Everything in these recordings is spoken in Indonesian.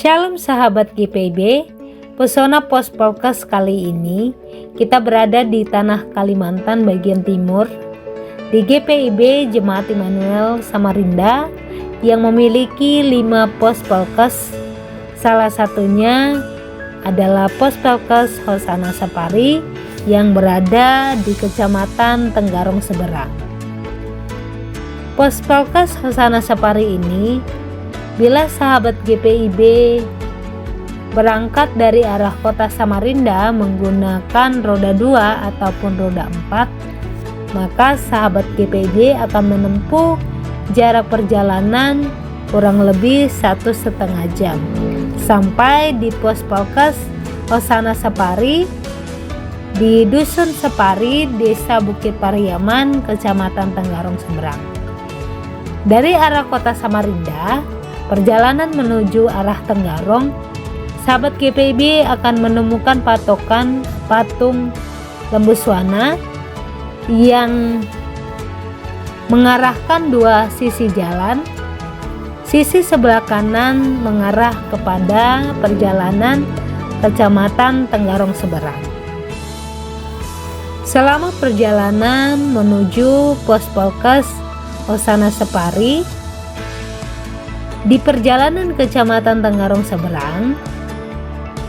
Shalom sahabat GPIB, pesona Pos Polkes kali ini kita berada di tanah Kalimantan bagian timur di GPIB Jemaat Immanuel Samarinda yang memiliki 5 pos Polkes. Salah satunya adalah Pos Polkes Hosana Sapari yang berada di Kecamatan Tenggarong Seberang. Pos Polkes Hosana Sapari ini, bila sahabat GPIB berangkat dari arah kota Samarinda menggunakan roda 2 ataupun roda 4, maka sahabat GPIB akan menempuh jarak perjalanan kurang lebih 1,5 jam sampai di Pos Polkes Hosana Sapari di Dusun Separi, Desa Bukit Pariaman, Kecamatan Tenggarong Seberang. Dari arah kota Samarinda, perjalanan menuju arah Tenggarong, sahabat GPIB akan menemukan patung Lembuswana yang mengarahkan dua sisi jalan. Sisi sebelah kanan mengarah kepada perjalanan Kecamatan Tenggarong Seberang. Selama perjalanan menuju Pos Polkes Hosana Sapari, di perjalanan Kecamatan Tenggarong Seberang,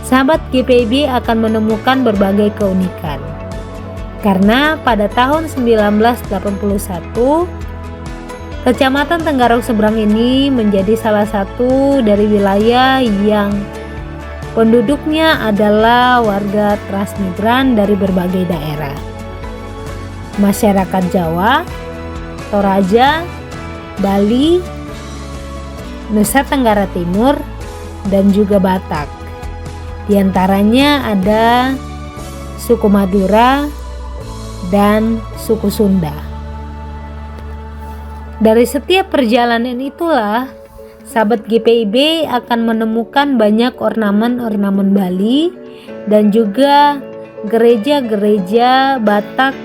sahabat GPIB akan menemukan berbagai keunikan. Karena pada tahun 1981, Kecamatan Tenggarong Seberang ini menjadi salah satu dari wilayah yang penduduknya adalah warga transmigran dari berbagai daerah. Masyarakat Jawa, Toraja, Bali, Nusa Tenggara Timur, dan juga Batak. Di antaranya ada suku Madura dan suku Sunda. Dari setiap perjalanan itulah sahabat GPIB akan menemukan banyak ornamen-ornamen Bali dan juga gereja-gereja Batak,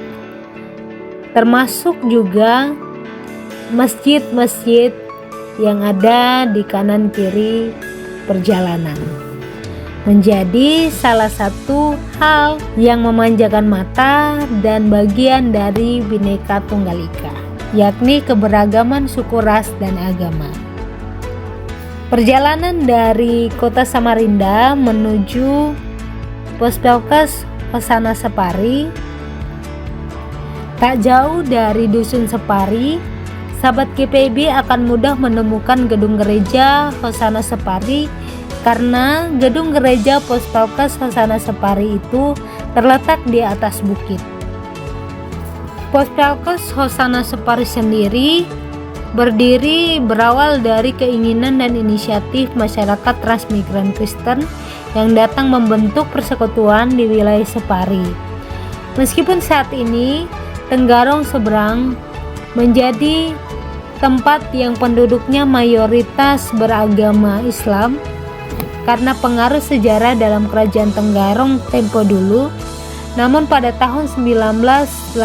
termasuk juga masjid-masjid yang ada di kanan kiri perjalanan. Menjadi salah satu hal yang memanjakan mata dan bagian dari Bhinneka Tunggal Ika, yakni keberagaman suku, ras, dan agama. Perjalanan dari kota Samarinda menuju Pos Polkes Hosana Sapari, tak jauh dari Dusun Separi, sahabat GPIB akan mudah menemukan gedung gereja Hosana Sapari karena gedung gereja Pos Polkes Hosana Sapari itu terletak di atas bukit. Pos Polkes Hosana Sapari sendiri berdiri berawal dari keinginan dan inisiatif masyarakat transmigran Kristen yang datang membentuk persekutuan di wilayah Separi. Meskipun saat ini Tenggarong Seberang menjadi tempat yang penduduknya mayoritas beragama Islam karena pengaruh sejarah dalam kerajaan Tenggarong tempo dulu, namun pada tahun 1982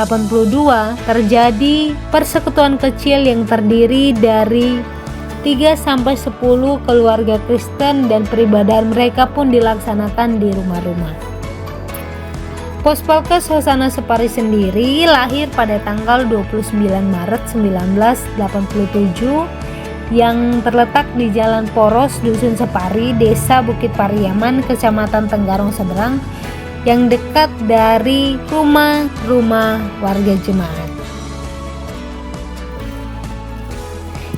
terjadi persekutuan kecil yang terdiri dari 3-10 keluarga Kristen dan peribadahan mereka pun dilaksanakan di rumah-rumah. Pos Polkes Hosana Sapari sendiri lahir pada tanggal 29 Maret 1987 yang terletak di Jalan Poros, Dusun Separi, Desa Bukit Pariaman, Kecamatan Tenggarong Seberang, yang dekat dari rumah-rumah warga jemaat.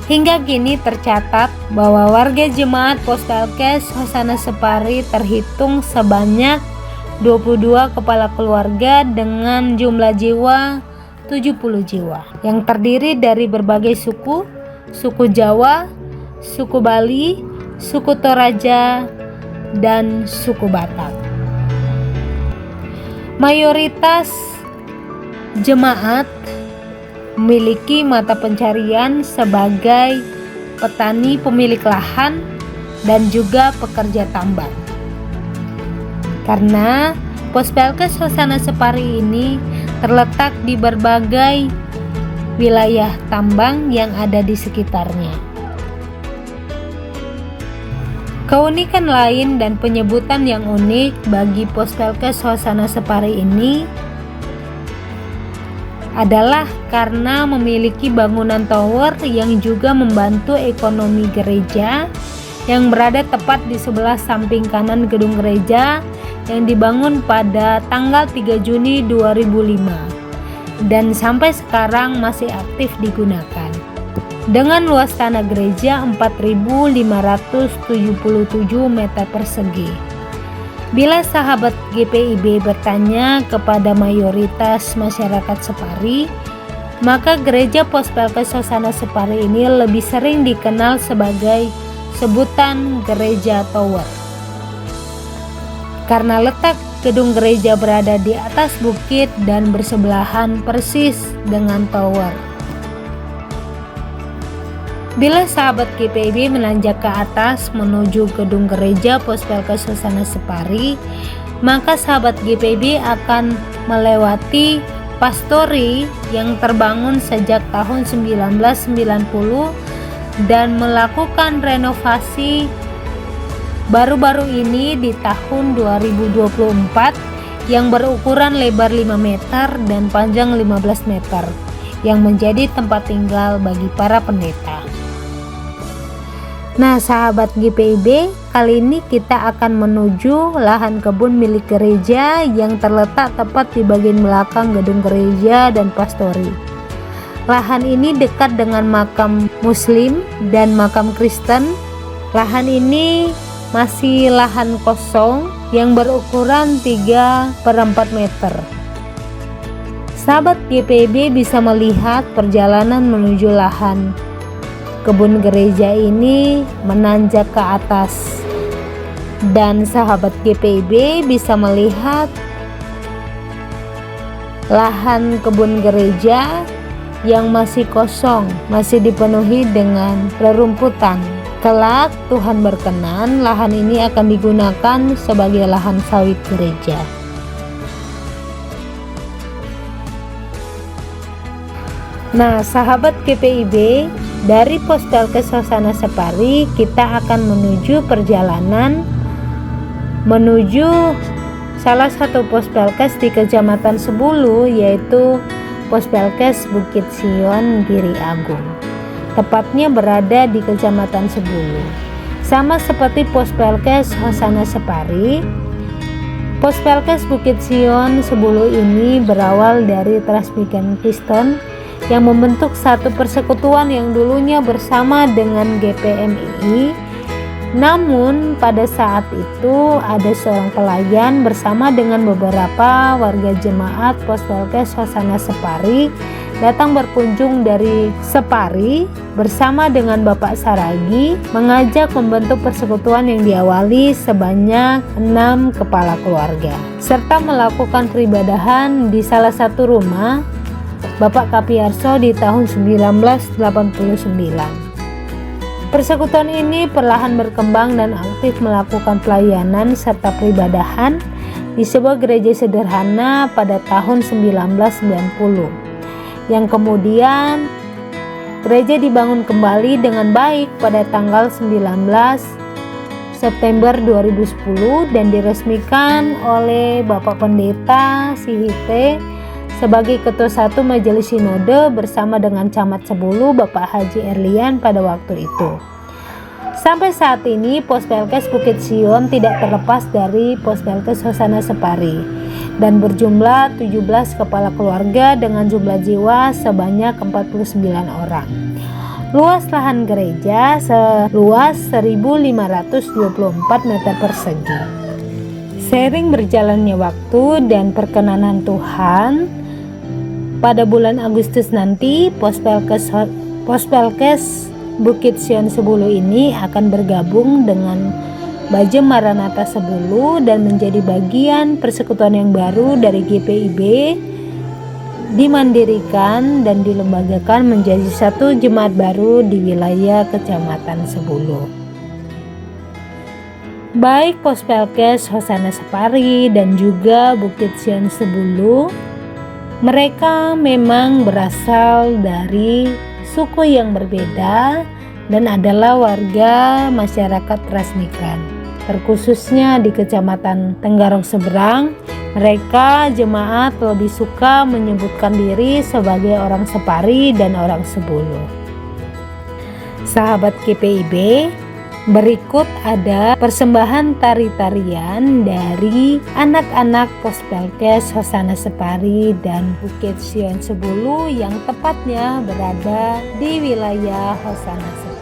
Hingga kini tercatat bahwa warga jemaat Pos Polkes Hosana Sapari terhitung sebanyak 22 kepala keluarga dengan jumlah jiwa 70 jiwa yang terdiri dari berbagai suku Jawa, suku Bali, suku Toraja, dan suku Batak. Mayoritas jemaat memiliki mata pencarian sebagai petani pemilik lahan dan juga pekerja tambang. Karena Pos Polkes Hosana Sapari ini terletak di berbagai wilayah tambang yang ada di sekitarnya. Keunikan lain dan penyebutan yang unik bagi Pospelkes Hosana Separi ini adalah karena memiliki bangunan tower yang juga membantu ekonomi gereja yang berada tepat di sebelah samping kanan gedung gereja yang dibangun pada tanggal 3 Juni 2005 dan sampai sekarang masih aktif digunakan. Dengan luas tanah gereja 4.577 meter persegi. Bila sahabat GPIB bertanya kepada mayoritas masyarakat Separi, maka gereja Pospelkes Hosana Separi ini lebih sering dikenal sebagai sebutan gereja tower. Karena letak gedung gereja berada di atas bukit dan bersebelahan persis dengan tower. Bila sahabat GPIB menanjak ke atas menuju gedung gereja Pospelkes Hosana Separi, maka sahabat GPIB akan melewati pastori yang terbangun sejak tahun 1990 dan melakukan renovasi baru-baru ini di tahun 2024 yang berukuran lebar 5 meter dan panjang 15 meter yang menjadi tempat tinggal bagi para pendeta. Nah, sahabat GPIB, kali ini kita akan menuju lahan kebun milik gereja yang terletak tepat di bagian belakang gedung gereja dan pastori. Lahan ini dekat dengan makam Muslim dan makam Kristen. Lahan ini masih lahan kosong yang berukuran 3/4 meter. Sahabat GPIB bisa melihat perjalanan menuju lahan kebun gereja ini menanjak ke atas, dan sahabat GPIB bisa melihat lahan kebun gereja yang masih kosong, masih dipenuhi dengan rerumputan. Kelak Tuhan berkenan, lahan ini akan digunakan sebagai lahan sawit gereja. Nah, sahabat GPIB, dari Pospelkes Hosana Separi kita akan menuju perjalanan menuju salah satu Pospelkes di Kecamatan Sebulu, yaitu Pospelkes Bukit Sion Giri Agung. Tepatnya berada di Kecamatan Sebulu. Sama seperti Pospelkes Hosana Separi, Pospelkes Bukit Sion Sebulu ini berawal dari Transmigran Kristen yang membentuk satu persekutuan yang dulunya bersama dengan GPMI. Namun pada saat itu ada seorang pelayan bersama dengan beberapa warga jemaat Pospelkes Hosana Separi datang berkunjung dari Separi bersama dengan Bapak Saragi, mengajak membentuk persekutuan yang diawali sebanyak 6 kepala keluarga serta melakukan peribadahan di salah satu rumah Bapak Kapiarso di tahun 1989. Persekutuan ini perlahan berkembang dan aktif melakukan pelayanan serta peribadahan di sebuah gereja sederhana pada tahun 1990, yang kemudian gereja dibangun kembali dengan baik pada tanggal 19 September 2010 dan diresmikan oleh Bapak Pendeta Sihite sebagai Ketua Satu Majelis Sinode bersama dengan Camat Sebulu Bapak Haji Erlian pada waktu itu. Sampai saat ini Pospelkes Bukit Sion tidak terlepas dari Pospelkes Hosana Separi dan berjumlah 17 kepala keluarga dengan jumlah jiwa sebanyak 49 orang. Luas lahan gereja seluas 1.524 meter persegi. Seiring berjalannya waktu dan perkenanan Tuhan, pada bulan Agustus nanti Pospelkes Bukit Sion Sebulu ini akan bergabung dengan Bajem Maranatha Sebulu dan menjadi bagian persekutuan yang baru dari GPIB, dimandirikan dan dilembagakan menjadi satu jemaat baru di wilayah Kecamatan Sebulu. Baik Pospelkes Hosana Separi dan juga Bukit Sion Sebulu, mereka memang berasal dari suku yang berbeda, dan adalah warga masyarakat ras migran. Terkhususnya di Kecamatan Tenggarong Seberang, mereka jemaat lebih suka menyebutkan diri sebagai orang Separi dan orang Sebulu. Sahabat KPIB, berikut ada persembahan tari-tarian dari anak-anak Pospelkes Hosana Separi dan Bukit Sion Sebulu yang tepatnya berada di wilayah Hosana Separi.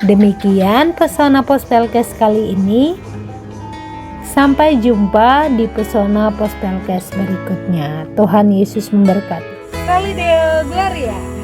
Demikian pesona Pospelkes kali ini. Sampai jumpa di pesona Pospelkes berikutnya. Tuhan Yesus memberkati. Soli Deo Gloria.